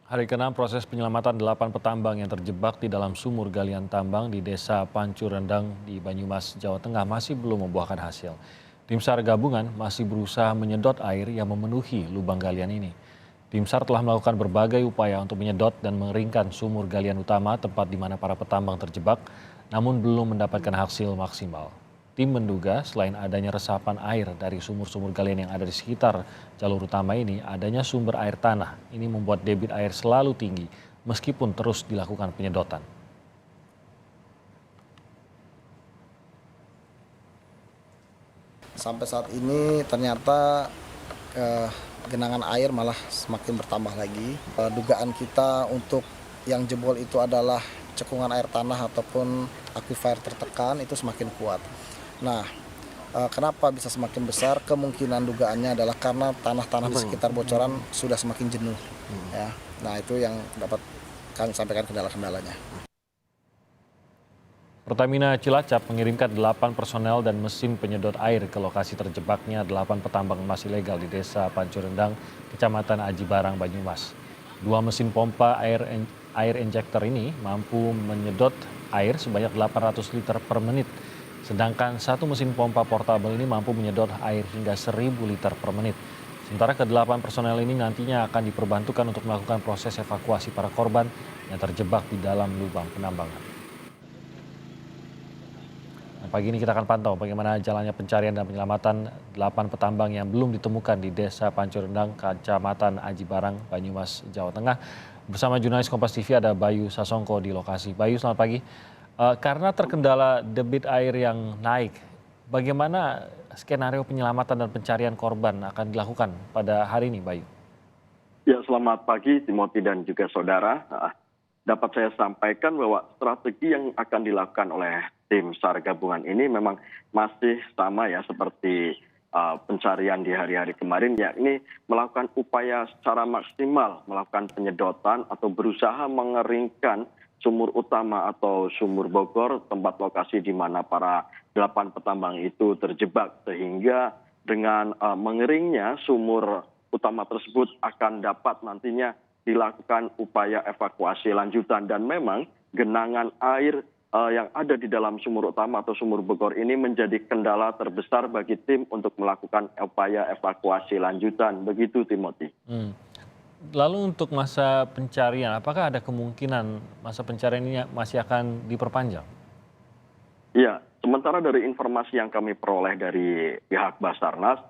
Hari ke-6 proses penyelamatan 8 petambang yang terjebak di dalam sumur galian tambang di Desa Pancu Rendang di Banyumas, Jawa Tengah masih belum membuahkan hasil. Tim SAR gabungan masih berusaha menyedot air yang memenuhi lubang galian ini. Tim SAR telah melakukan berbagai upaya untuk menyedot dan mengeringkan sumur galian utama tempat di mana para petambang terjebak, namun belum mendapatkan hasil maksimal. Tim menduga selain adanya resapan air dari sumur-sumur galian yang ada di sekitar jalur utama ini, adanya sumber air tanah. Ini membuat debit air selalu tinggi meskipun terus dilakukan penyedotan. Sampai saat ini ternyata genangan air malah semakin bertambah lagi. Dugaan kita untuk yang jebol itu adalah cekungan air tanah ataupun aquifer tertekan itu semakin kuat. Nah, kenapa bisa semakin besar? Kemungkinan dugaannya adalah karena tanah-tanah di sekitar bocoran sudah semakin jenuh. Ya. Nah, itu yang dapat kami sampaikan kendala-kendalanya. Pertamina Cilacap mengirimkan 8 personel dan mesin penyedot air ke lokasi terjebaknya 8 petambang emas ilegal di Desa Pancu Rendang, Kecamatan Aji Barang, Banyumas. 2 mesin pompa air injektor ini mampu menyedot air sebanyak 800 liter per menit. Sedangkan 1 mesin pompa portabel ini mampu menyedot air hingga 1.000 liter per menit. Sementara ke-8 personel ini nantinya akan diperbantukan untuk melakukan proses evakuasi para korban yang terjebak di dalam lubang penambangan. Nah, pagi ini kita akan pantau bagaimana jalannya pencarian dan penyelamatan 8 petambang yang belum ditemukan di Desa Pancu Rendang, Kecamatan Aji Barang, Banyumas, Jawa Tengah. Bersama jurnalis Kompas TV ada Bayu Sasongko di lokasi. Bayu, selamat pagi. Karena terkendala debit air yang naik, bagaimana skenario penyelamatan dan pencarian korban akan dilakukan pada hari ini, Bayu? Ya, selamat pagi Timothy dan juga saudara. Dapat saya sampaikan bahwa strategi yang akan dilakukan oleh tim SAR gabungan ini memang masih sama ya seperti pencarian di hari-hari kemarin, yakni melakukan upaya secara maksimal melakukan penyedotan atau berusaha mengeringkan sumur utama atau sumur Bogor, tempat lokasi di mana para 8 petambang itu terjebak, sehingga dengan mengeringnya sumur utama tersebut akan dapat nantinya dilakukan upaya evakuasi lanjutan. Dan memang genangan air yang ada di dalam sumur utama atau sumur Bogor ini menjadi kendala terbesar bagi tim untuk melakukan upaya evakuasi lanjutan. Begitu, Timothy. Lalu untuk masa pencarian, apakah ada kemungkinan masa pencarian ini masih akan diperpanjang? Ya, sementara dari informasi yang kami peroleh dari pihak Basarnas,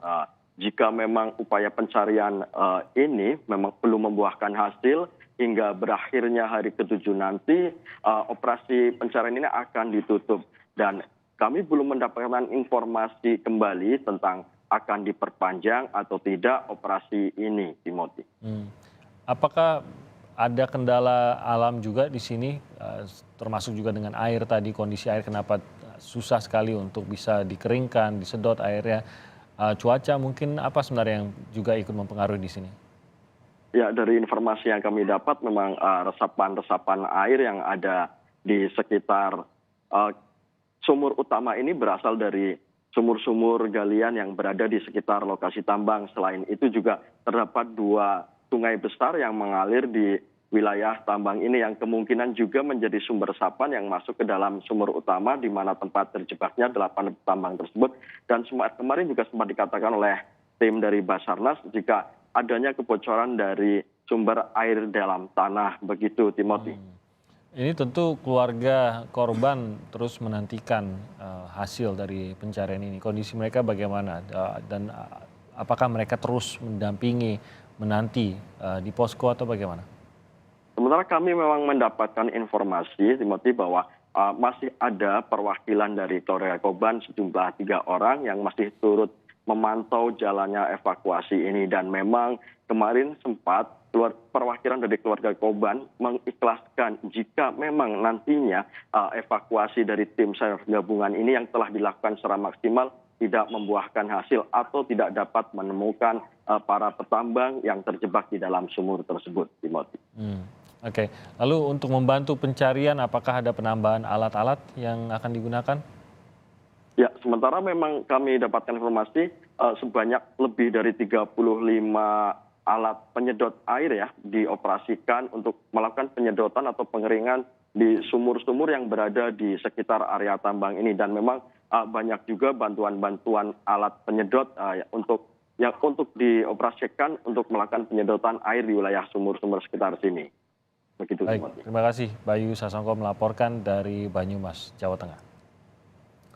jika memang upaya pencarian ini memang belum membuahkan hasil hingga berakhirnya hari ke-7 nanti, operasi pencarian ini akan ditutup. Dan kami belum mendapatkan informasi kembali tentang akan diperpanjang atau tidak operasi ini, Timothy. Apakah ada kendala alam juga di sini, termasuk juga dengan air tadi, kondisi air kenapa susah sekali untuk bisa dikeringkan, disedot airnya? Cuaca mungkin apa sebenarnya yang juga ikut mempengaruhi di sini? Ya, dari informasi yang kami dapat memang resapan-resapan air yang ada di sekitar sumur utama ini berasal dari sumur-sumur galian yang berada di sekitar lokasi tambang. Selain itu juga terdapat 2 sungai besar yang mengalir di wilayah tambang ini yang kemungkinan juga menjadi sumber resapan yang masuk ke dalam sumur utama di mana tempat terjebaknya 8 tambang tersebut. Dan kemarin juga sempat dikatakan oleh tim dari Basarnas jika adanya kebocoran dari sumber air dalam tanah. Begitu, Timothy. Ini tentu keluarga korban terus menantikan hasil dari pencarian ini. Kondisi mereka bagaimana dan apakah mereka terus mendampingi, menanti di posko atau bagaimana? Sementara kami memang mendapatkan informasi, Timothy, bahwa masih ada perwakilan dari keluarga korban sejumlah 3 orang yang masih turut memantau jalannya evakuasi ini. Dan memang kemarin sempat perwakilan dari keluarga korban mengikhlaskan jika memang nantinya evakuasi dari tim SAR gabungan ini yang telah dilakukan secara maksimal tidak membuahkan hasil atau tidak dapat menemukan para petambang yang terjebak di dalam sumur tersebut, Timothy. Oke, lalu untuk membantu pencarian apakah ada penambahan alat-alat yang akan digunakan? Ya, sementara memang kami dapatkan informasi sebanyak lebih dari 35 alat penyedot air ya dioperasikan untuk melakukan penyedotan atau pengeringan di sumur-sumur yang berada di sekitar area tambang ini. Dan memang banyak juga bantuan-bantuan alat penyedot untuk dioperasikan untuk melakukan penyedotan air di wilayah sumur-sumur sekitar sini. Begitu. Baik, terima kasih Bayu Sasongko melaporkan dari Banyumas, Jawa Tengah.